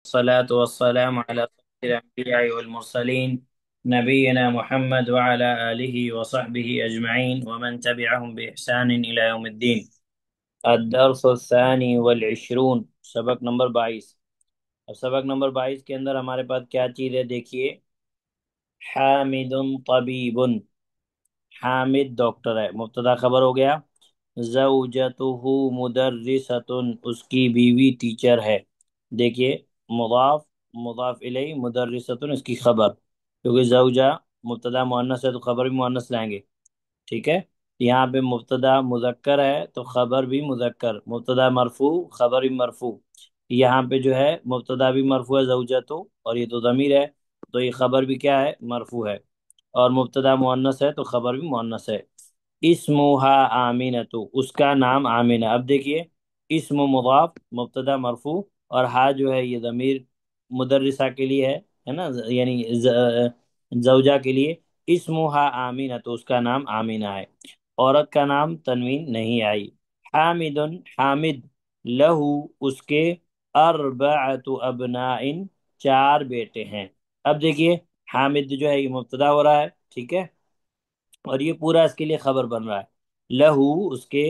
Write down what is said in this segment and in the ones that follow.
الصلاة والسلام على سيد الأنبياء والمرسلين نبينا محمد وعلى آله وصحبه أجمعين ومن تبعهم بإحسان إلى يوم الدين. الدرس الثاني والعشرون، سبق نمبر 22. اب سبق نمبر 22 کے اندر ہمارے پاس کیا چیز ہے دیکھیے. حامد طبیب، حامد ڈاکٹر ہے، مبتدا خبر ہو گیا. زوجته مدرسۃ، اس کی بیوی ٹیچر ہے. دیکھیے مضاف مضاف الیہ، مدرسۃ اس کی خبر، کیونکہ زوجہ مبتدا مؤنث ہے تو خبر بھی مؤنث لائیں گے. ٹھیک ہے، یہاں پہ مبتدا مذکر ہے تو خبر بھی مذکر، مبتدا مرفوع خبر بھی مرفوع. یہاں پہ جو ہے مبتدا بھی مرفوع ہے زوجہ تو، اور یہ تو ضمیر ہے تو یہ خبر بھی کیا ہے، مرفوع ہے. اور مبتدا مؤنث ہے تو خبر بھی مؤنث ہے. اسمہا آمینہ، اس کا نام آمینہ. اب دیکھیے اسم مضاف مبتدا مرفوع، اور ہا جو ہے یہ ضمیر مدرسہ کے لیے ہے نا، یعنی زوجہ کے لیے. اسمہا آمینہ، تو اس کا نام آمینہ ہے، عورت کا نام تنوین نہیں آئی. حامد، حامد لہو اس کے اربعۃ ابناء چار بیٹے ہیں. اب دیکھیے حامد جو ہے یہ مبتدا ہو رہا ہے، ٹھیک ہے، اور یہ پورا اس کے لیے خبر بن رہا ہے. لہو اس کے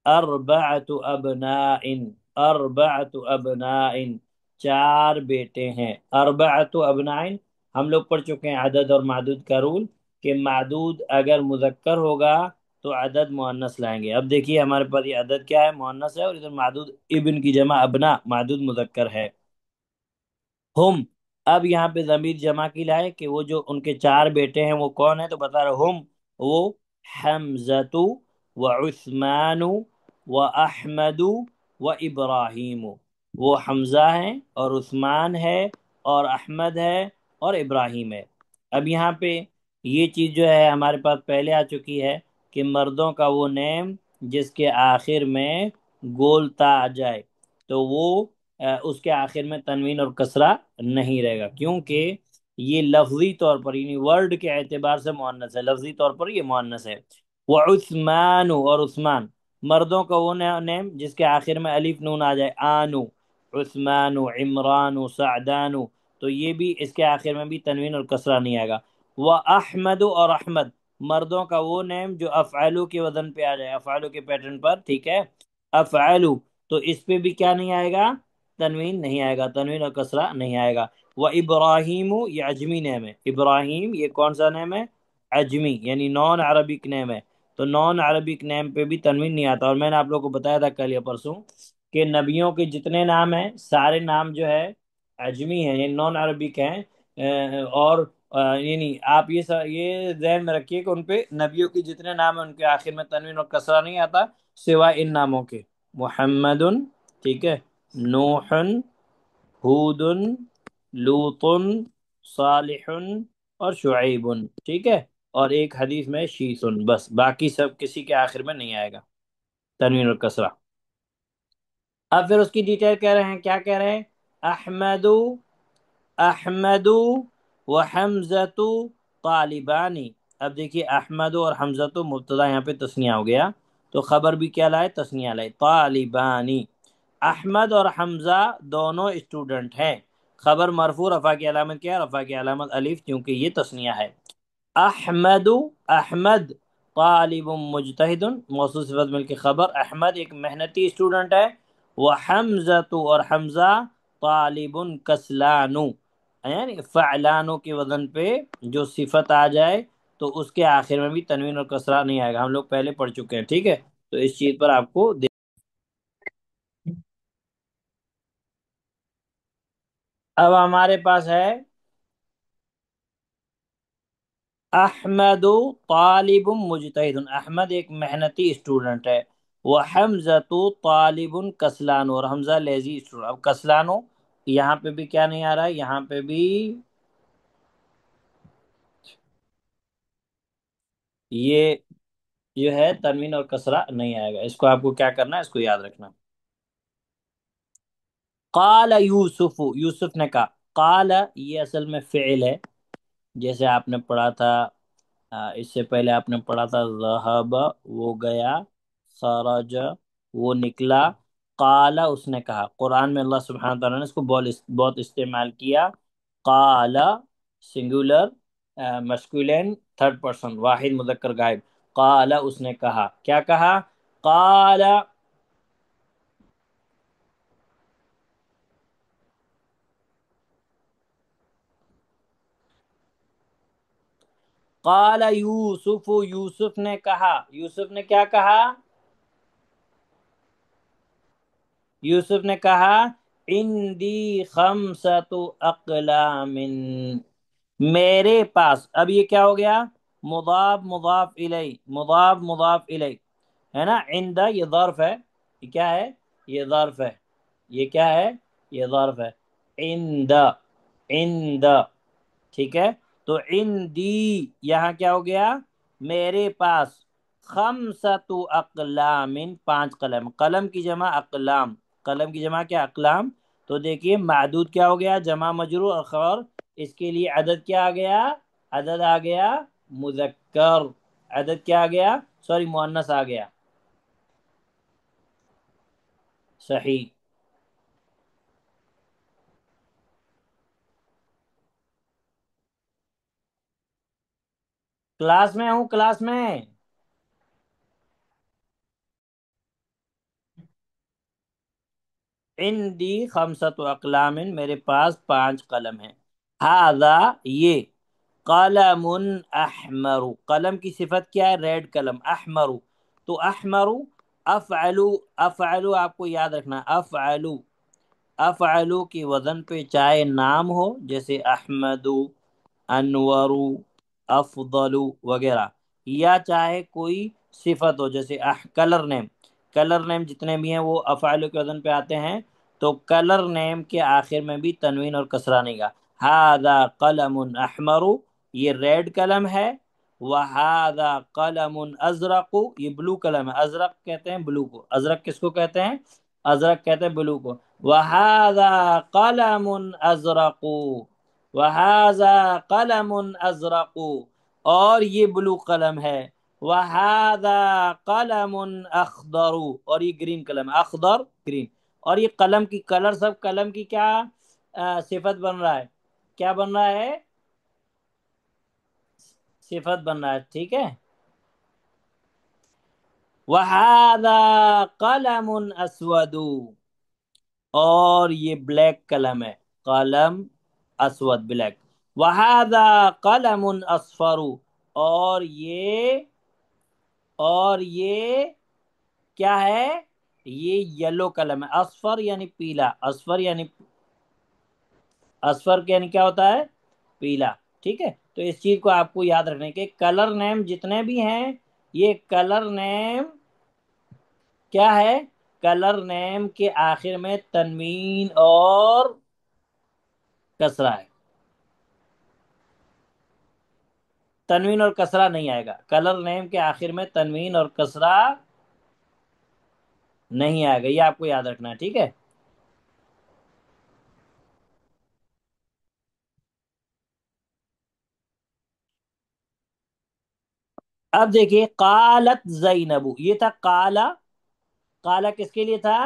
اربعۃ ابناء، اربعۃ ابناء چار بیٹے ہیں. اربعۃ ابناء ہم لوگ پڑھ چکے ہیں عدد اور معدود کا رول، کہ معدود اگر مذکر ہوگا تو عدد مؤنث لائیں گے. اب دیکھیے ہمارے پاس یہ عدد کیا ہے، مؤنث ہے، اور ادھر معدود ابن کی جمع ابنا، معدود مذکر ہے. ہم، اب یہاں پہ ضمیر جمع کی لائے کہ وہ جو ان کے چار بیٹے ہیں وہ کون ہیں، تو بتا رہے ہم، وہ حمزۃ و عثمان و احمد و ابراہیم. وہ حمزہ ہیں اور عثمان ہے اور احمد ہے اور ابراہیم ہے. اب یہاں پہ یہ چیز جو ہے ہمارے پاس پہلے آ چکی ہے کہ مردوں کا وہ نیم جس کے آخر میں گولتا آ جائے تو وہ اس کے آخر میں تنوین اور کسرہ نہیں رہے گا، کیونکہ یہ لفظی طور پر یعنی ورڈ کے اعتبار سے مؤنث ہے، لفظی طور پر یہ مؤنث ہے. وعثمان، اور عثمان، مردوں کا وہ نیم جس کے آخر میں الف نون آ جائے، آنو، عثمان، عمران، سعدان، تو یہ بھی اس کے آخر میں بھی تنوین اور کسرہ نہیں آئے گا. احمد، اور احمد مردوں کا وہ نیم جو افعلو کے وزن پہ آ جائے، افعلو کے پیٹرن پر، ٹھیک ہے، افعلو، تو اس پہ بھی کیا نہیں آئے گا، تنوین نہیں آئے گا، تنوین اور کسرہ نہیں آئے گا. وہ ابراہیم، یہ عجمی نیم ہے. ابراہیم یہ کون سا نیم ہے، عجمی، یعنی نان عربک نیم ہے، تو نان عربک نیم پہ بھی تنوین نہیں آتا. اور میں نے آپ لوگوں کو بتایا تھا کل یا پرسوں کہ نبیوں کے جتنے نام ہیں سارے نام جو ہے عجمی ہیں، یعنی نان عربک ہیں. اور یعنی آپ یہ ذہن میں رکھیے کہ ان پہ نبیوں کے جتنے نام ہیں ان کے آخر میں تنوین اور کسرہ نہیں آتا سوائے ان ناموں کے، محمد، ٹھیک ہے، نوح، ہود، لوط، صالح اور شعیب، ٹھیک ہے، اور ایک حدیث میں شیثن. بس باقی سب کسی کے آخر میں نہیں آئے گا تنوین اور کسرہ. اب پھر اس کی ڈیٹیل کہہ رہے ہیں، کیا کہہ رہے ہیں، احمد، احمد و حمزۃ طالبانی. اب دیکھیے احمد اور حمزۃ مبتدا یہاں پہ تثنیہ ہو گیا تو خبر بھی کیا لائے، تثنیہ لائے، طالبانی. احمد اور حمزہ دونوں اسٹوڈنٹ ہیں. خبر مرفوع، رفع کی علامت کیا ہے، رفع کی علامت الف، کیونکہ یہ تثنیہ ہے. احمد، احمد طالب مجتہد، موصول صفت مل کے خبر، احمد ایک محنتی اسٹوڈنٹ ہے. وحمزۃ، اور حمزہ طالب کسلان، یعنی فعلانوں کے وزن پہ جو صفت آ جائے تو اس کے آخر میں بھی تنوین اور کسرہ نہیں آئے گا، ہم لوگ پہلے پڑھ چکے ہیں، ٹھیک ہے. تو اس چیز پر آپ کو اب ہمارے پاس ہے احمد طالب مجتہد، احمد ایک محنتی اسٹوڈنٹ ہے. وحمزۃ طالب کسلان، اور حمزہ لیزی اسٹوڈنٹ. اب کسلانو یہاں پہ بھی کیا نہیں آ رہا ہے، یہاں پہ بھی یہ جو ہے تنوین اور کسرہ نہیں آئے گا. اس کو آپ کو کیا کرنا ہے، اس کو یاد رکھنا. قال یوسف، یوسف نے کہا. قال یہ اصل میں فعل ہے، جیسے آپ نے پڑھا تھا اس سے پہلے آپ نے پڑھا تھا ذہب وہ گیا، خرج وہ نکلا، قال اس نے کہا، قرآن میں اللہ سبحانہ تعالیٰ نے اس کو بہت استعمال کیا. قال سنگولر، مسکولین تھرڈ پرسن، واحد مذکر غائب. قال اس نے کہا، کیا کہا؟ قال قال یوسف، یوسف نے کہا. یوسف نے کیا کہا؟ یوسف نے کہا عندی خمسۃ اقلام، میرے پاس. اب یہ کیا ہو گیا؟ مضاف مضاف الی، مضاف مضاف الی، ہے نا. عند یہ ظرف ہے. یہ کیا ہے؟ یہ ظرف ہے. یہ کیا ہے؟ یہ ظرف ہے. عند، عند، ٹھیک ہے. تو عندی یہاں کیا ہو گیا؟ میرے پاس. خمسۃ اقلام، پانچ قلم. قلم کی جمع اقلام، قلم کی جمع کیا؟ اقلام. تو دیکھیے معدود کیا ہو گیا؟ جمع مجرور اور خبر. اس کے لیے عدد کیا آ گیا؟ عدد آ گیا مذکر. عدد کیا آ گیا؟ سوری مؤنث آ گیا. صحیح. کلاس میں ہوں، کلاس میں. عندی خمسۃ اقلام، میرے پاس پانچ قلم ہیں. ھذا یہ. قلم احمر، قلم کی صفت کیا ہے؟ ریڈ قلم. احمر، تو احمر. افعلو، افعلو آپ کو یاد رکھنا. افعلو، افعلو کی وزن پہ چاہے نام ہو جیسے احمد، انور، افضل وغیرہ، یا چاہے کوئی صفت ہو جیسے کلر نیم. کلر نیم جتنے بھی ہیں وہ افعال کے وزن پہ آتے ہیں. تو کلر نیم کے آخر میں بھی تنوین اور کسرہ نہیں گا. ھذا قلم احمر، یہ ریڈ قلم ہے. وھذا قلم ازرق، یہ بلو قلم ہے. ازرق کہتے ہیں بلو کو. ازرق کس کو کہتے ہیں؟ ازرق کہتے ہیں بلو کو. وھذا قلم ازرق، وھذا قلم ازرق، اور یہ بلو قلم ہے. وھذا قلم اخضر، اور یہ گرین قلم ہے. اخضر گرین. اور یہ قلم کی کلر سب قلم کی کیا صفت بن رہا ہے؟ کیا بن رہا ہے؟ صفت بن رہا ہے. ٹھیک ہے. وھذا قلم اسود، اور یہ بلیک قلم ہے. قلم اسود بلیک. وھذا قلم اصفر، اور یہ، اور یہ کیا ہے؟ یہ یلو قلم ہے. اصفر یعنی پیلا. اصفر یعنی، اصفر یعنی کیا ہوتا ہے؟ پیلا. ٹھیک ہے. تو اس چیز کو آپ کو یاد رکھنے کے کلر نیم جتنے بھی ہیں، یہ کلر نیم کیا ہے؟ کلر نیم کے آخر میں تنوین اور کسرہ ہے. تنوین اور کسرہ نہیں آئے گا. کلر نیم کے آخر میں تنوین اور کسرہ نہیں آئے گا. یہ آپ کو یاد رکھنا ہے. ٹھیک ہے. اب دیکھیے قالت زینب، یہ تھا قالا. قالا کس کے لیے تھا؟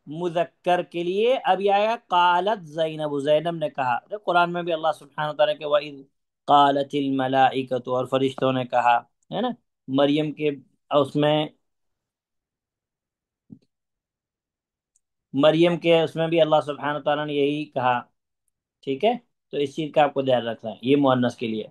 مذکر کے لیے. اب یہ آیا قالت زینب، زینب نے کہا. قرآن میں بھی اللہ سبحانہ وتعالیٰ کے وَإِذْ قالت الملائکۃ، اور فرشتوں نے کہا، ہے نا. مریم کے اس میں، مریم کے اس میں بھی اللہ سبحانہ وتعالیٰ نے یہی کہا. ٹھیک ہے. تو اس چیز کا آپ کو دھیان رکھنا ہے. یہ مؤنث کے لیے.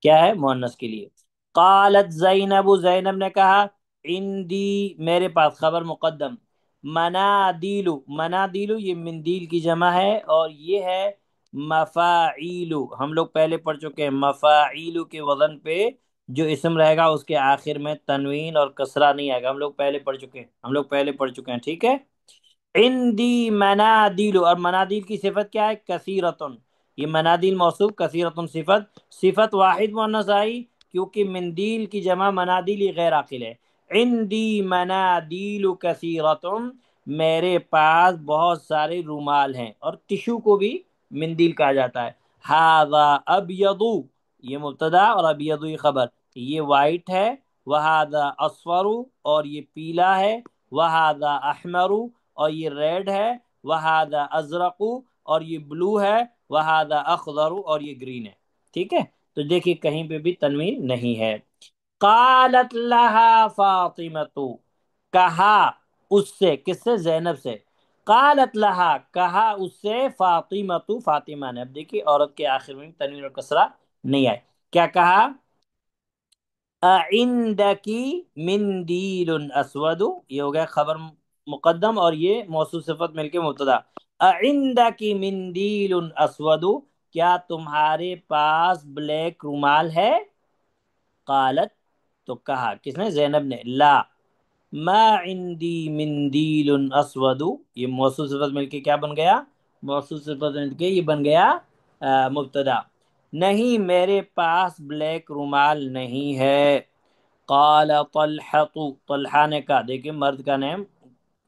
کیا ہے؟ مؤنث کے لیے. قالت زینب، زینب نے کہا، عندی میرے پاس. خبر مقدم. منادیلو، منادیلو یہ مندیل کی جمع ہے، اور یہ ہے مفاعیلو. ہم لوگ پہلے پڑھ چکے ہیں. مفاعیلو کے وزن پہ جو اسم رہے گا اس کے آخر میں تنوین اور کسرہ نہیں آئے گا. ہم لوگ پہلے پڑھ چکے ہیں، ہم لوگ پہلے پڑھ چکے ہیں. ٹھیک ہے. عندی منادیل، اور منادیل کی صفت کیا ہے؟ کثیرتن. یہ منادیل موصوف، کثیرتن صفت. صفت واحد مؤنث آئی کیونکہ مندیل کی جمع منادیل یہ غیر عاقل ہے. عندی منادیل کثیرتن، میرے پاس بہت سارے رومال ہیں. اور ٹشو کو بھی مندیل کہا جاتا ہے. ھذا ابیض، یہ مبتدا، اور ابیض یہ خبر. یہ وائٹ ہے. وھذا اصفر، اور یہ پیلا ہے. وہذا احمر، اور یہ ریڈ ہے، وہذا ازرق، اور یہ بلو ہے، وہذا اخضر، اور یہ گرین ہے۔ ٹھیک ہے، تو دیکھیے کہیں پہ بھی تنوین نہیں ہے۔ قالت لها فاطمہ، کہا اس سے، کس سے؟ زینب سے۔ قالت لها، کہا اس سے، فاطمہ، فاطمہ نے۔ اب دیکھیے عورت کے آخر میں تنوین اور کسرہ نہیں آئے، کیا کہا؟ عندکی مندیل اسود، یہ ہو گیا خبر مقدم، اور یہ موصوف صفت مل کے مبتدا۔ عندکی مندیل اسود، کیا تمہارے پاس بلیک رومال ہے؟ قالت، تو کہا کس نے؟ زینب نے۔ لا، ما عندی مندیل اسود، یہ موصوف صفت مل کے کیا بن گیا؟ موصوف صفت مل کے یہ بن گیا مبتدا۔ نہیں، میرے پاس بلیک رومال نہیں ہے۔ قال طلحہ، طلحہ نے کہا، دیکھیں مرد کا نیم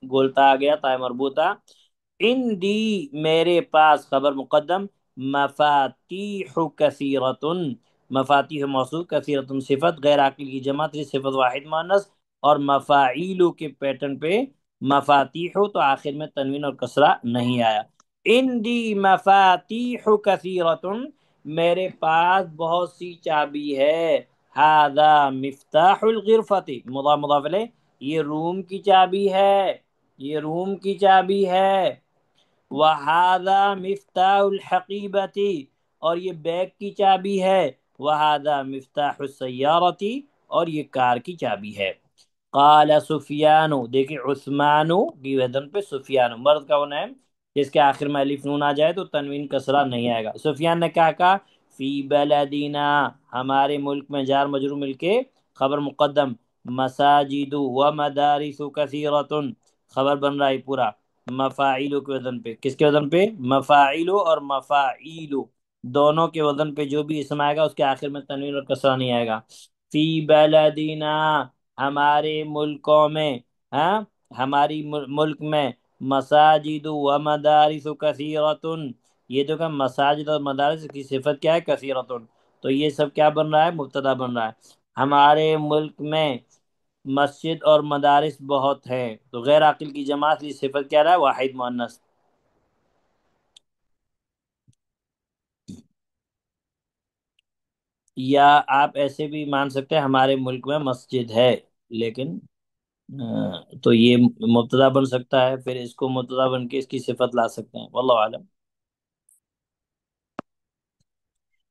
گولتا آ گیا، تا مربوطہ۔ عندی، میرے پاس، خبر مقدم، مفاتیح کثیرتن، مفاتیح موصول، کثیرتن صفت، غیر عاقل کی جمع تھی، صفت واحد مؤنث، اور مفاعیلو کے پیٹرن پہ مفاتیح، تو آخر میں تنوین اور کسرہ نہیں آیا۔ عندی مفاتیح کثیرتن، میرے پاس بہت سی چابی ہے۔ ہذا مفتاح الغرفۃ، مضاف مضاف الیہ، یہ روم کی چابی ہے، یہ روم کی چابی ہے۔ وَهَذَا مِفْتَاحُ الْحَقِيبَةِ، اور یہ بیگ کی چابی ہے۔ وَهَذَا مِفْتَاحُ السَّيَّارَةِ، اور یہ کار کی چابی ہے۔ قال سفیان، دیکھیں عثمان کی وزن پہ سفیان، مرد کا وہ نام جس کے آخر میں الف نون آ جائے تو تنوین کسرہ نہیں آئے گا۔ سفیان نے کیا کہا؟ فی بلدینا، ہمارے ملک میں، جار مجرور مل کے خبر مقدم، مساجد و مدارس کثیرۃ، خبر بن رہا ہے پورا مفاعیلو کے وزن پہ۔ کس کے وزن پہ؟ مفاعیلو اور مفاعیلو، دونوں کے وزن پہ جو بھی اسم آئے گا اس کے آخر میں تنوین اور کسرہ نہیں آئے گا۔ فی بلدینا، ہمارے ملکوں میں، ہاں، ہماری ملک میں، مساجد و مدارس کثیرۃ، یہ جو کہ مساجد اور مدارس کی صفت کیا ہے؟ کثیرۃ، تو یہ سب کیا بن رہا ہے؟ مبتدا بن رہا ہے۔ ہمارے ملک میں مسجد اور مدارس بہت ہیں، تو غیر عاقل کی جماعت کی صفت کیا رہا ہے؟ واحد مؤنث۔ یا آپ ایسے بھی مان سکتے ہیں ہمارے ملک میں مسجد ہے، لیکن تو یہ مبتدا بن سکتا ہے، پھر اس کو مبتدا بن کے اس کی صفت لا سکتے ہیں، واللہ عالم۔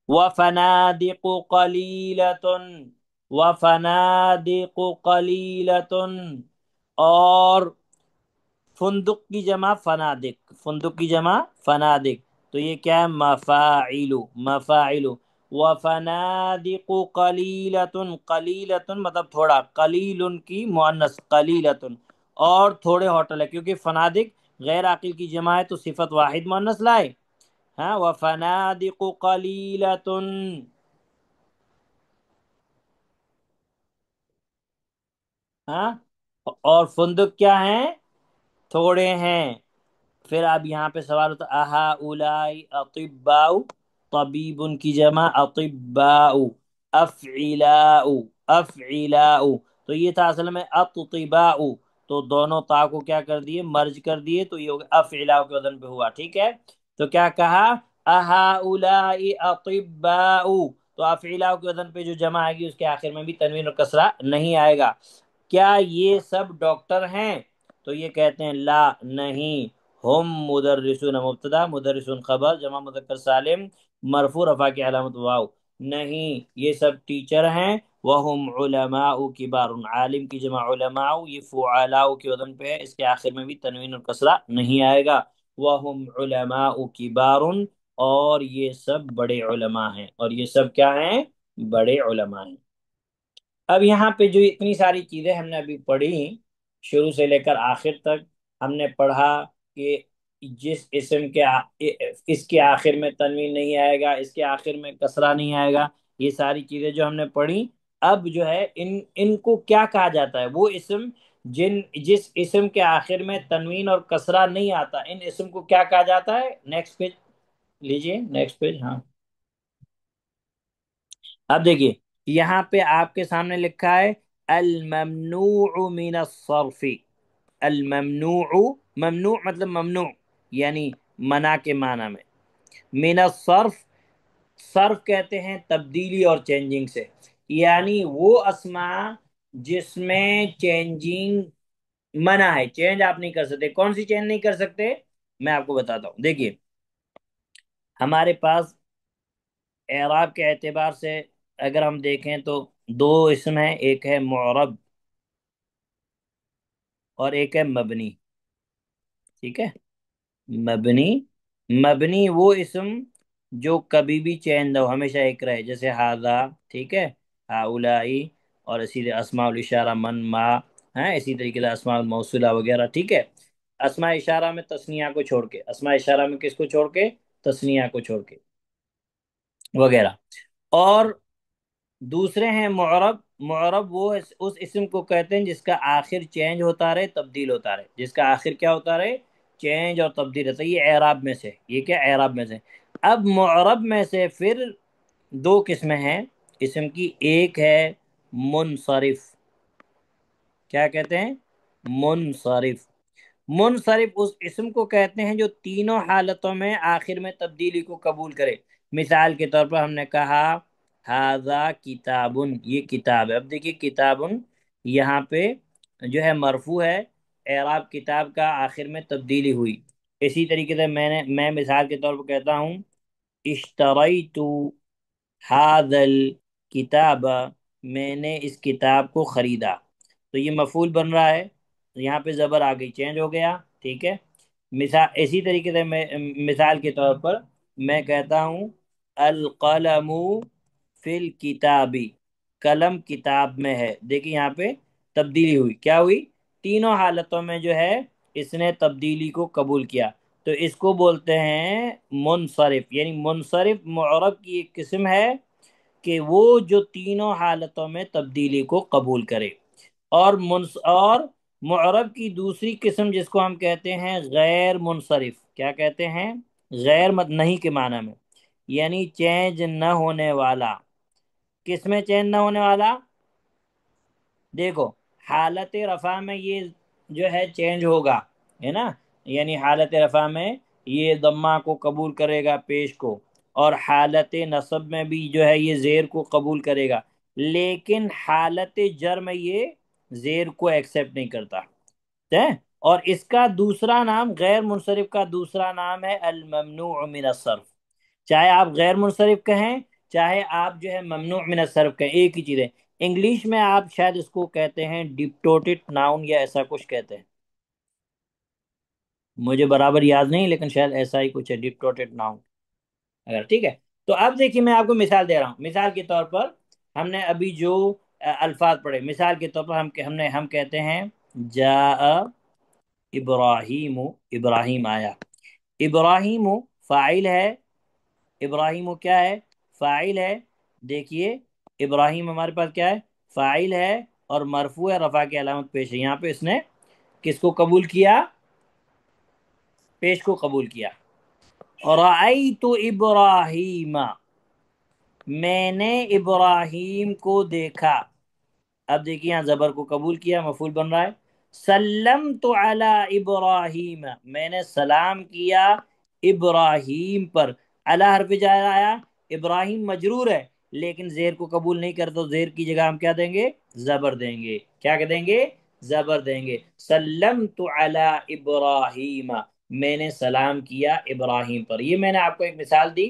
وَفَنَادِقُ قَلِيلَةٌ، وَفَنَادِقُ قَلِيلَةٌ، اور فندق کی جمع فنادق، فندق کی جمع فنادق، تو یہ کیا ہے؟ مفاعلو، مفاعلو۔ وفنادق قلیلۃ، قلیلۃ مطلب تھوڑا، قلیل کی مؤنث قلیلۃ، اور تھوڑے ہوٹل ہے، کیونکہ فنادق غیر عاقل کی جمع ہے تو صفت واحد مؤنث لائے۔ ہاں، وفنادق قلیلۃ، ہاں، اور فندق کیا ہیں؟ تھوڑے ہیں۔ پھر اب یہاں پہ سوال ہوتا اہا اولائی اطباء، طبیب کی جمع اطباء، افعلاء، افعلاء، تو یہ تھا اصل میں اطباء، تو دونوں تا کو کیا کر دیے؟ مرج کر دیے، تو یہ افعلاء کے وزن پہ ہوا۔ ٹھیک ہے، تو کیا کہا؟ اہا اولائی اطباء، تو افعلاء کے وزن پہ جو جمع آئے گی اس کے آخر میں بھی تنوین اور کسرہ نہیں آئے گا۔ کیا یہ سب ڈاکٹر ہیں؟ تو یہ کہتے ہیں لا، نہیں، ہم مدرسون، مبتدا، مدرسون خبر، جمع مذکر سالم، مرفوع، رفع کی علامت واو، نہیں، یہ سب ٹیچر ہیں۔ وہم علماء کبار، عالم کی جمع علماء، یہ فعلاء کے وزن پہ ہے، اس کے آخر میں بھی تنوین اور کسرہ نہیں آئے گا۔ وہم علماء کبار، اور یہ سب بڑے علماء ہیں، اور یہ سب کیا ہیں؟ بڑے علماء ہیں۔ اب یہاں پہ جو اتنی ساری چیزیں ہم نے ابھی پڑھی، شروع سے لے کر آخر تک ہم نے پڑھا کہ جس اسم کے اس کے آخر میں تنوین نہیں آئے گا، اس کے آخر میں کسرہ نہیں آئے گا، یہ ساری چیزیں جو ہم نے پڑھی، اب جو ہے ان کو کیا کہا جاتا ہے؟ وہ اسم جس اسم کے آخر میں تنوین اور کسرہ نہیں آتا، ان اسم کو کیا کہا جاتا ہے؟ نیکسٹ پیج لیجئے، نیکسٹ پیج، ہاں۔ اب دیکھیے یہاں پہ آپ کے سامنے لکھا ہے الممنوع من الصرف، الممنوع، ممنوع مطلب ممنوع یعنی منع کے معنی میں، من الصرف، صرف کہتے ہیں تبدیلی اور چینجنگ سے، یعنی وہ اسماء جس میں چینجنگ منع ہے، چینج آپ نہیں کر سکتے۔ کون سی چینج نہیں کر سکتے؟ میں آپ کو بتاتا ہوں، دیکھیے ہمارے پاس اعراب کے اعتبار سے اگر ہم دیکھیں تو دو اسم ہیں، ایک ہے معرب اور ایک ہے مبنی، ٹھیک ہے؟ مبنی، مبنی وہ اسم جو کبھی بھی چینج نہ ہو، ہمیشہ ایک رہے، جیسے ہاذا، ٹھیک ہے، ہاؤلائی، اور اسی طرح اسماء الاشارہ من ما، ہیں اسی طریقے سے اسماء الموصولہ وغیرہ، ٹھیک ہے؟ اسماء اشارہ میں تثنیہ کو چھوڑ کے، اسماء اشارہ میں کس کو چھوڑ کے؟ تثنیہ کو چھوڑ کے وغیرہ۔ اور دوسرے ہیں معرب، معرب وہ اس اسم کو کہتے ہیں جس کا آخر چینج ہوتا رہے، تبدیل ہوتا رہے، جس کا آخر کیا ہوتا رہے؟ چینج اور تبدیل ہوتا ہے، یہ اعراب میں سے، یہ کیا اعراب میں سے۔ اب معرب میں سے پھر دو قسمیں ہیں اسم کی، ایک ہے منصرف، کیا کہتے ہیں؟ منصرف، منصرف اس اسم کو کہتے ہیں جو تینوں حالتوں میں آخر میں تبدیلی کو قبول کرے۔ مثال کے طور پر ہم نے کہا ہاذا کتابن، یہ کتاب ہے، اب دیکھیے کتابن یہاں پہ جو ہے مرفوع ہے، اعراب کتاب کا آخر میں تبدیلی ہوئی۔ اسی طریقے سے میں مثال کے طور پر کہتا ہوں اشتریت ہاذل کتاب، میں نے اس کتاب کو خریدا، تو یہ مفعول بن رہا ہے، یہاں پہ زبر آ گئی، چینج ہو گیا، ٹھیک ہے؟ مثال اسی طریقے سے میں مثال کے طور پر میں کہتا ہوں القلم فی الکتابی، قلم کتاب میں ہے، دیکھیں یہاں پہ تبدیلی ہوئی، کیا ہوئی؟ تینوں حالتوں میں جو ہے اس نے تبدیلی کو قبول کیا، تو اس کو بولتے ہیں منصرف، یعنی منصرف معرب کی ایک قسم ہے کہ وہ جو تینوں حالتوں میں تبدیلی کو قبول کرے۔ اور معرب کی دوسری قسم جس کو ہم کہتے ہیں غیر منصرف، کیا کہتے ہیں؟ غیر نہیں کے معنی میں، یعنی چینج نہ ہونے والا۔ کس میں چینج نہ ہونے والا؟ دیکھو حالت رفع میں یہ جو ہے چینج ہوگا، ہے نا، یعنی حالت رفع میں یہ ضمہ کو قبول کرے گا، پیش کو، اور حالت نصب میں بھی جو ہے یہ زیر کو قبول کرے گا، لیکن حالت جر میں یہ زیر کو ایکسپٹ نہیں کرتا ہے۔ اور اس کا دوسرا نام، غیر منصرف کا دوسرا نام ہے الممنوع من الصرف، چاہے آپ غیر منصرف کہیں چاہے آپ جو ہے ممنوع من الصرف کہیں، ایک ہی چیز ہے۔ انگلش میں آپ شاید اس کو کہتے ہیں ڈپٹوٹڈ ناؤن یا ایسا کچھ کہتے ہیں، مجھے برابر یاد نہیں لیکن شاید ایسا ہی کچھ ہے ڈپٹوٹڈ ناؤن اگر، ٹھیک ہے؟ تو اب دیکھیے میں آپ کو مثال دے رہا ہوں، مثال کے طور پر ہم نے ابھی جو الفاظ پڑھے، مثال کے طور پر ہم کہتے ہیں جاء ابراہیم، ابراہیم آیا، ابراہیم فاعل ہے، ابراہیم کیا ہے؟ فاعل ہے، دیکھیے ابراہیم ہمارے پاس کیا ہے؟ فاعل ہے، اور مرفوع ہے، رفع کی علامت پیش ہے، یہاں پہ اس نے کس کو قبول کیا؟ پیش کو قبول کیا۔ رأیت ابراہیم، میں نے ابراہیم کو دیکھا، اب دیکھیے یہاں زبر کو قبول کیا، مفعول بن رہا ہے۔ سلمت علی ابراہیم، میں نے سلام کیا ابراہیم پر، علی حرف جر آیا، ابراہیم مجرور ہے لیکن زیر کو قبول نہیں کرتا، تو زیر کی جگہ ہم کیا دیں گے؟ زبر دیں گے، کیا دیں گے؟ زبر دیں گے۔ سلمت علی ابراہیم، میں نے سلام کیا ابراہیم پر، یہ میں نے آپ کو ایک مثال دی۔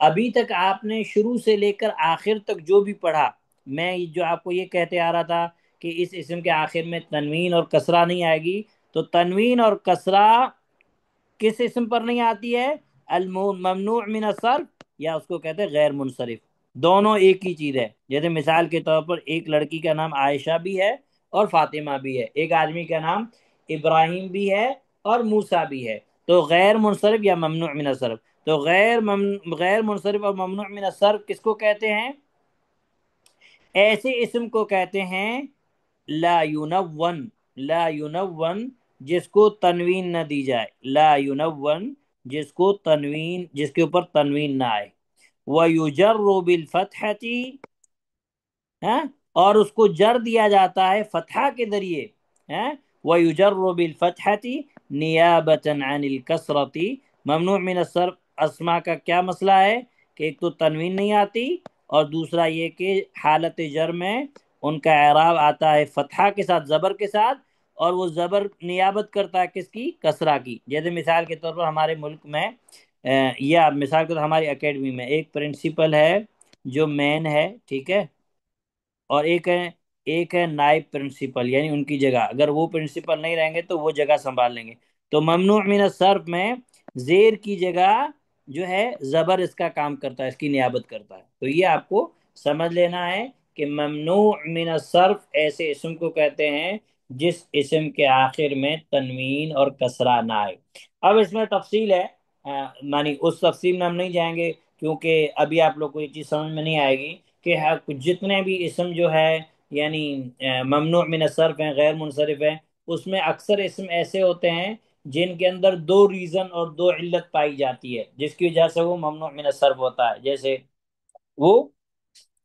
ابھی تک آپ نے شروع سے لے کر آخر تک جو بھی پڑھا، میں جو آپ کو یہ کہتے آ رہا تھا کہ اس اسم کے آخر میں تنوین اور کسرہ نہیں آئے گی، تو تنوین اور کسرہ کس اسم پر نہیں آتی ہے؟ ممنوع من الصرف، یا اس کو کہتے ہیں غیر منصرف، دونوں ایک ہی چیز ہے۔ جیسے مثال کے طور پر ایک لڑکی کا نام عائشہ بھی ہے اور فاطمہ بھی ہے، ایک آدمی کا نام ابراہیم بھی ہے اور موسیٰ بھی ہے، تو غیر منصرف یا ممنوع من الصرف، تو غیر منصرف اور ممنوع من الصرف کس کو کہتے ہیں؟ ایسے اسم کو کہتے ہیں لا ینون، لا ینون جس کو تنوین نہ دی جائے، لا ینون جس کو تنوین، جس کے اوپر تنوین نہ آئے، وَيُجَرُّ بِالْفَتْحَةِ، ہاں، اور اس کو جر دیا جاتا ہے فتحہ کے ذریعے، ہیں، وَيُجَرُّ بِالْفَتْحَةِ نِيَابَةً عَنِ الْكَسْرَةِ۔ ممنوع من الصرف اسما کا کیا مسئلہ ہے کہ ایک تو تنوین نہیں آتی، اور دوسرا یہ کہ حالت جر میں ان کا اعراب آتا ہے فتحہ کے ساتھ، زبر کے ساتھ، اور وہ زبر نیابت کرتا ہے کس کی؟ کسرہ کی۔ جیسے مثال کے طور پر ہمارے ملک میں یا مثال کے طور پر ہماری اکیڈمی میں ایک پرنسپل ہے جو مین ہے، ٹھیک ہے، اور ایک ہے نائب پرنسپل، یعنی ان کی جگہ اگر وہ پرنسپل نہیں رہیں گے تو وہ جگہ سنبھال لیں گے۔ تو ممنوع من الصرف میں زیر کی جگہ جو ہے زبر اس کا کام کرتا ہے، اس کی نیابت کرتا ہے۔ تو یہ آپ کو سمجھ لینا ہے کہ ممنوع من الصرف ایسے اسم کو کہتے ہیں جس اسم کے آخر میں تنوین اور کسرہ نہ آئے۔ اب اس میں تفصیل ہے، مانی اس تفصیل میں ہم نہیں جائیں گے کیونکہ ابھی آپ لوگ کو یہ چیز سمجھ میں نہیں آئے گی کہ جتنے بھی اسم جو ہے یعنی ممنوع من الصرف ہیں، غیر منصرف ہیں، اس میں اکثر اسم ایسے ہوتے ہیں جن کے اندر دو ریزن اور دو علت پائی جاتی ہے جس کی وجہ سے وہ ممنوع من الصرف ہوتا ہے، جیسے وہ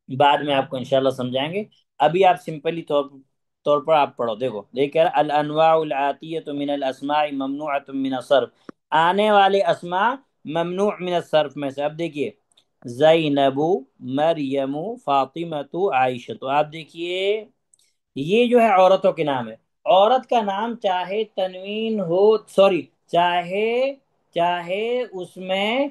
بعد میں آپ کو انشاءاللہ سمجھائیں گے۔ ابھی آپ سمپلی طور پر آپ پڑھو، دیکھو دیکھ رہا الانواع العاتیۃ من الاسماء ممنوعۃ من الصرف، آنے والے اسماء ممنوع من الصرف میں سے۔ اب دیکھیے زینب، مریم، فاطمہ، عائشہ، تو آپ دیکھیے یہ جو ہے عورتوں کے نام ہے۔ عورت کا نام چاہے تنوین ہو، سوری، چاہے چاہے اس میں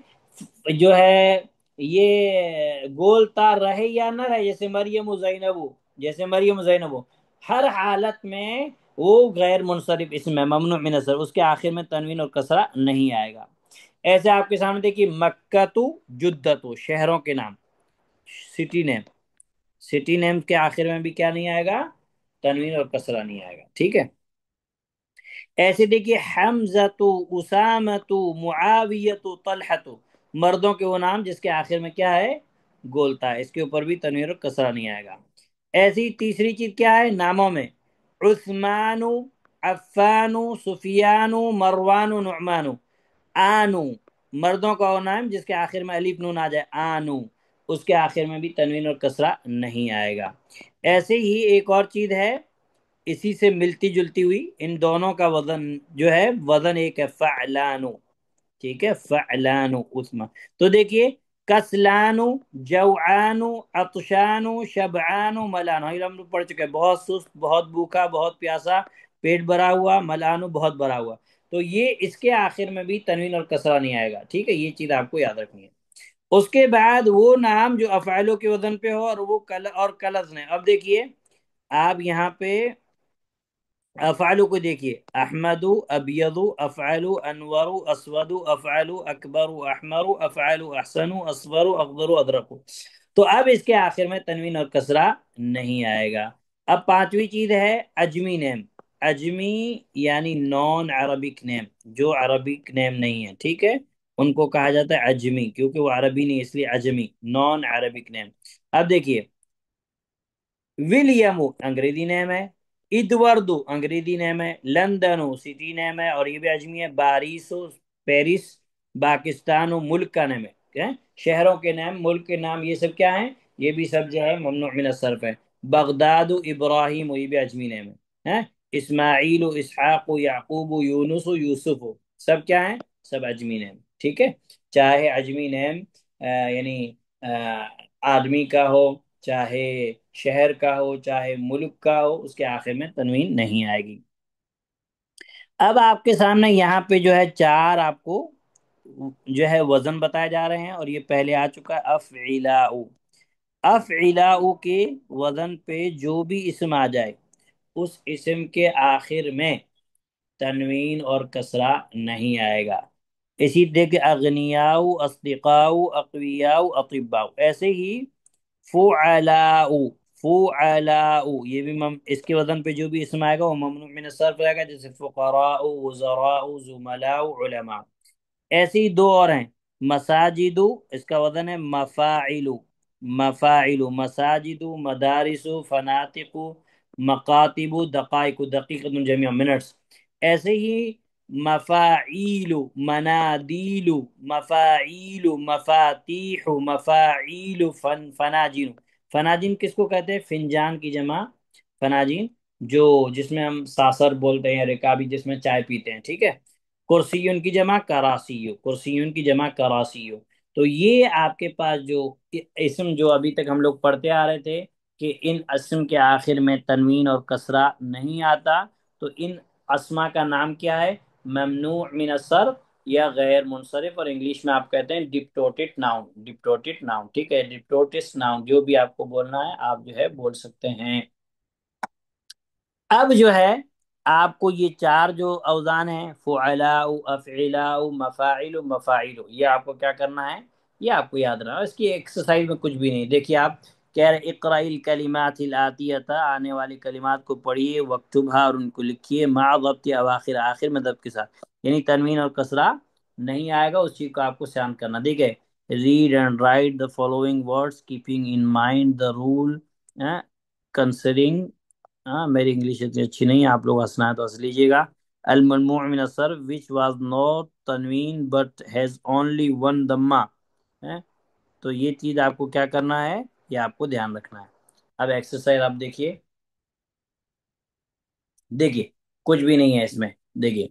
جو ہے یہ گول تار رہے یا نہ رہے، جیسے مریم و زینب، جیسے مریم و زینب، ہر حالت میں وہ غیر منصرف اسم ہے، ممنوع من الصرف، اس کے آخر میں تنوین اور کسرہ نہیں آئے گا۔ ایسے آپ کے سامنے دیکھیے مکہ، جدت، شہروں کے نام، سٹی نیم، سٹی نیم کے آخر میں بھی کیا نہیں آئے گا؟ تنوین اور کسرہ نہیں آئے گا، ٹھیک ہے۔ ایسے دیکھیے حمزۃ، اسامۃ، معاویۃ، طلحۃ، مردوں کے وہ نام جس کے آخر میں کیا ہے؟ گولتا ہے، اس کے اوپر بھی تنوین اور کسرہ نہیں آئے گا۔ ایسی تیسری چیز کیا ہے ناموں میں؟ عثمان، عفان، سفیان، مروان، نعمان، آنو، مردوں کا وہ نام جس کے آخر میں الف نون آ جائے، آنو، اس کے آخر میں بھی تنوین اور کسرہ نہیں آئے گا۔ ایسے ہی ایک اور چیز ہے اسی سے ملتی جلتی ہوئی، ان دونوں کا وزن جو ہے وزن ایک ہے، فعلانو، ٹھیک ہے، فعلانو اسما۔ تو دیکھیے کسلانو، جوعانو، عطشانو، شبعانو، ملانو، یہ ہم لوگ پڑھ چکے ہیں، بہت سست، بہت بھوکا، بہت پیاسا، پیٹ بھرا ہوا، ملانو بہت بھرا ہوا۔ تو یہ اس کے آخر میں بھی تنوین اور کسرہ نہیں آئے گا، ٹھیک ہے، یہ چیز آپ کو یاد رکھنی ہے۔ اس کے بعد وہ نام جو افعالوں کے وزن پہ ہو اور وہ اور کلز نے، اب دیکھیے آپ یہاں پہ افعالو کو دیکھیے، احمد، ابیض، افعل، انور، اسود، افعل، اکبر، احمر، افعل، احسن، اصغر، اخضر، ادرک۔ تو اب اس کے آخر میں تنوین اور کسرہ نہیں آئے گا۔ اب پانچویں چیز ہے عجمی نیم، عجمی یعنی نان عربک نیم، جو عربک نیم نہیں ہے، ٹھیک ہے، ان کو کہا جاتا ہے عجمی، کیونکہ وہ عربی نہیں اس لیے عجمی، نان عربک نیم۔ اب دیکھیے ولیم انگریزی نیم ہے، ایدوردو انگریزی نیم ہے، لندنو سٹی نیم ہے اور یہ بھی اجمی ہے، باریسو پیرس، باکستانو ملک کا نام ہے، کیا ہے؟ شہروں کے نام، ملک کے نام، یہ سب کیا ہیں؟ یہ بھی سب جو ہے ممنوع من الصرف ہے۔ بغداد، ابراہیم، یہ بھی اجمی نیم ہے، ہیں؟ اسماعیل، اسحاق، یعقوب، یونس، یوسف، سب کیا ہیں؟ سب اجمی نیم، ٹھیک ہے۔ چاہے اجمی نیم یعنی آدمی کا ہو، چاہے شہر کا ہو، چاہے ملک کا ہو، اس کے آخر میں تنوین نہیں آئے گی۔ اب آپ کے سامنے یہاں پہ جو ہے چار آپ کو جو ہے وزن بتائے جا رہے ہیں، اور یہ پہلے آ چکا ہے افعلاء۔ افعلاء کے وزن پہ جو بھی اسم آ جائے اس اسم کے آخر میں تنوین اور کسرہ نہیں آئے گا۔ اسی دیکھ اغنیاء، اصدقاء، اقویاء، اطباء، ایسے ہی فعلاء، فعلاء، یہ بھی اس کے وزن پہ جو بھی اسم آئے گا وہ ممنوع من الصرف رہے گا، جیسے فقراء، وزراء، زملاء، علماء۔ ایسے ہی دو اور ہیں مساجد، اس کا وزن ہے مفاعل، مفاعل، مساجد، مدارس، فناطق، مقاتب، دقائق، دقیقۃ جمع منٹس۔ ایسے ہی مفاعیل، منادیل، مفاعیل، مفاتیح، مفاعیل، فناجین، فناجین کس کو کہتے ہیں؟ فنجان کی جمع فناجین، جو جس میں ہم ساسر بولتے ہیں، رکابی جس میں چائے پیتے ہیں، ٹھیک ہے۔ کرسیون کی جمع کراسیو، کرسیون کی جمع کراسیو۔ تو یہ آپ کے پاس جو اسم جو ابھی تک ہم لوگ پڑھتے آ رہے تھے کہ ان اسم کے آخر میں تنوین اور کسرہ نہیں آتا، تو ان اسما کا نام کیا ہے؟ ممنوع من الصرف یا غیر منصرف، اور انگلش میں آپ کہتے ہیں ڈپٹوٹڈ ناؤن، ڈپٹوٹڈ ناؤن، ٹھیک ہے، ڈپٹوٹس ناؤن، جو بھی آپ کو بولنا ہے آپ جو ہے بول سکتے ہیں۔ اب جو ہے آپ کو یہ چار جو اوزان ہیں، فعلاء، افعلاء، مفاعل، مفاعل، یہ آپ کو کیا کرنا ہے؟ یہ آپ کو یاد رہنا، اس کی ایکسرسائز میں کچھ بھی نہیں۔ دیکھیے آپ کہہ رہے اقرأ الکلمات الآتیۃ، آنے والی کلمات کو پڑھیے، وکتبھا، اور ان کو لکھیے، مع ضبط اواخر، آخر میں ضبط کے ساتھ، یعنی تنوین اور کسرہ نہیں آئے گا، اس چیز کو آپ کو سیان کرنا۔ دیکھیں، read and write the following words keeping in mind the rule considering, ہاں میری انگلش اتنی اچھی نہیں ہے، آپ لوگ ہنسنا ہے تو ہنس لیجیے گا۔ الممنوع من الصرف which was not تنوین but has only one ضمہ، تو یہ چیز آپ کو کیا کرنا ہے؟ یہ آپ کو دھیان رکھنا ہے۔ اب ایکسرسائز آپ دیکھیے، دیکھیے کچھ بھی نہیں ہے اس میں۔ دیکھیے،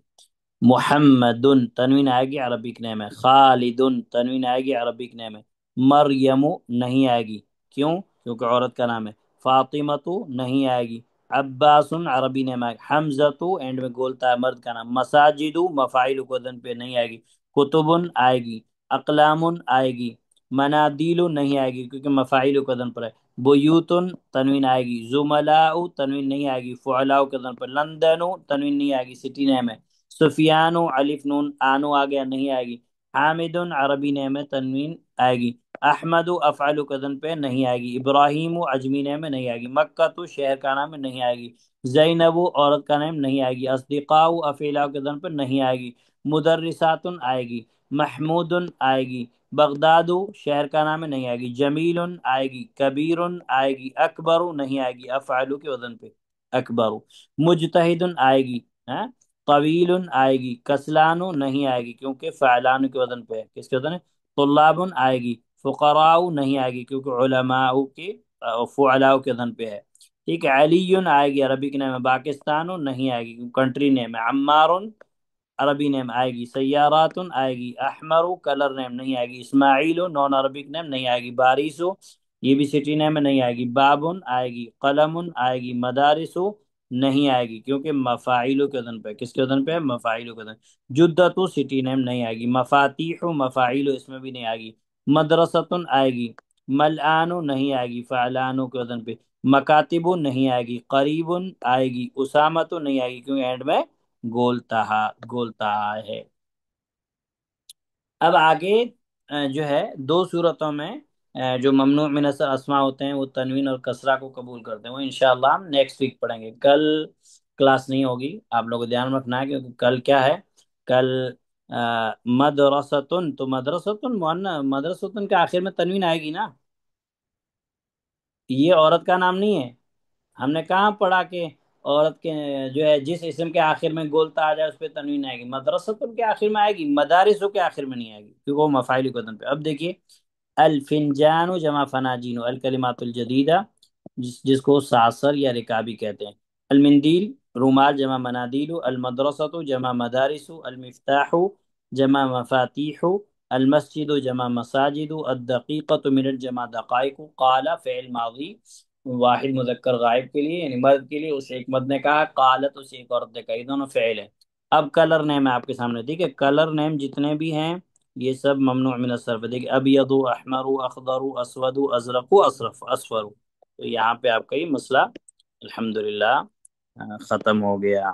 محمد تنوین آئے گی، عربک نیم ہے۔ خالد تنوین آئے گی، عربک نیم ہے۔ مریم نہیں آئے گی، کیوں؟ کیونکہ عورت کا نام ہے۔ فاطمہ نہیں آئے گی۔ عباس عربی نیم آئے گی۔ حمزہ اینڈ میں گولتا ہے، مرد کا نام۔ مساجد مفاعل کو وزن پہ نہیں آئے گی۔ کتب آئے گی۔ اقلام آئے گی۔ منادیل نہیں آئے گی کیونکہ مفاعل کو وزن پر ہے۔ بیوتن تنوین آئے گی۔ زملاء تنوین نہیں آئے گی، فعلاء کے وزن پر۔ لندن تنوین نہیں آئے گی، سٹی نیم ہے۔ سفیان الف نون آنو آ گیا، نہیں آئے گی۔ حامد عربی نیم ہے، تنوین آئے گی۔ احمد افعال قدن پہ نہیں آئے گی۔ ابراہیم عجمی نیم میں نہیں آئے گی۔ مکہ شہر کا نام ہے، نہیں آئے گی۔ زینب عورت کا نام نہیں آئے گی۔ اصدقاء افعال قدن پہ نہیں آئے گی۔ مدرسات آئے گی۔ محمود آئے گی۔ بغداد شہر کا نام ہے، نہیں آئے گی۔ جمیل آئے گی۔ کبیر آئے گی۔ اکبر نہیں آئے گی، افعال کے وزن پہ اکبر۔ مجتہد آئے گی، ہاں۔ طویل آئے گی۔ کسلان نہیں آئے گی کیونکہ فعلان کے وزن پہ ہے، کس کے وزن ہے؟ طلاب آئے گی۔ فقراء نہیں آئے گی کیونکہ علماء کے فعلاء کے وزن پہ ہے، ٹھیک ہے۔ علی آئے گی، عربی کے نام ہے۔ پاکستان نہیں آئے گی، کنٹری نیم ہے۔ عمار عربی نیم آئے گی۔ سیارات آئے گی۔ احمر کلر نیم نہیں آئے گی۔ اسماعیل نان عربک نیم نہیں آئے گی۔ بارسو یہ بھی سٹی نیم نہیں آئے گی۔ بابن آئے گی۔ قلم آئے گی۔ مدارس نہیں آئے گی کیونکہ مفاعیل کے وزن پہ، کس کے وزن پہ ہے؟ مفاعیل کے وزن۔ جدت سٹی نیم نہیں آئے گی۔ مفاتیح مفاعیل اس میں بھی نہیں آئے گی۔ مدرستن آئے گی۔ ملعان نہیں آئے گی، فعلان کے وزن پہ۔ مکاتب نہیں آئے گی۔ قریب آئے گی۔ اسامت نہیں آئے گی کیونکہ اینڈ میں گولتہا، گولتہا ہے۔ اب آگے جو ہے دو صورتوں میں جو ممنوع من اسماء ہوتے ہیں وہ تنوین اور کسرہ کو قبول کرتے ہیں، وہ انشاءاللہ ہم نیکسٹ ویک پڑھیں گے۔ کل کلاس نہیں ہوگی، آپ لوگوں کو دھیان رکھنا ہے کیونکہ کل کیا ہے؟ کل مدرستن، تو مدرستن مدرستن کے آخر میں تنوین آئے گی نا، یہ عورت کا نام نہیں ہے۔ ہم نے کہاں پڑھا کہ عورت کے جو ہے جس اسم کے آخر میں گولتا آ جائے اس پہ تنوین آئے گی؟ مدرستن کے آخر میں آئے گی، مدارسوں کے آخر میں نہیں آئے گی کیونکہ وہ مفاعل کے وزن پہ۔ اب دیکھیے، الفنجان جمع فناجین، الکلمات الجدیدہ جس کو ساسر یا رکابی کہتے ہیں۔ المندیل رومال جمع منادیل۔ المدرسۃ جمع مدارس۔ المفتاح جمع مفاتیح۔ المسجد جمع مساجد۔ الدقیقۃ منٹ جمع دقائق۔ قال فعل ماضی واحد مذکر غائب کے لیے یعنی مرد کے لیے، اس ایک مرد نے کہا، قالت اس ایک عورت نے کہا، یہ دونوں فعل ہیں۔ اب کلر نیم ہے آپ کے سامنے، ٹھیک ہے۔ کلر نیم جتنے بھی ہیں یہ سب ممنوع من الصرف ہے۔ دیکھیں، ابیض، احمر، اخضر، اسود، ازرق، اصرف، اصفر، تو یہاں پہ آپ کا یہ مسئلہ الحمدللہ ختم ہو گیا۔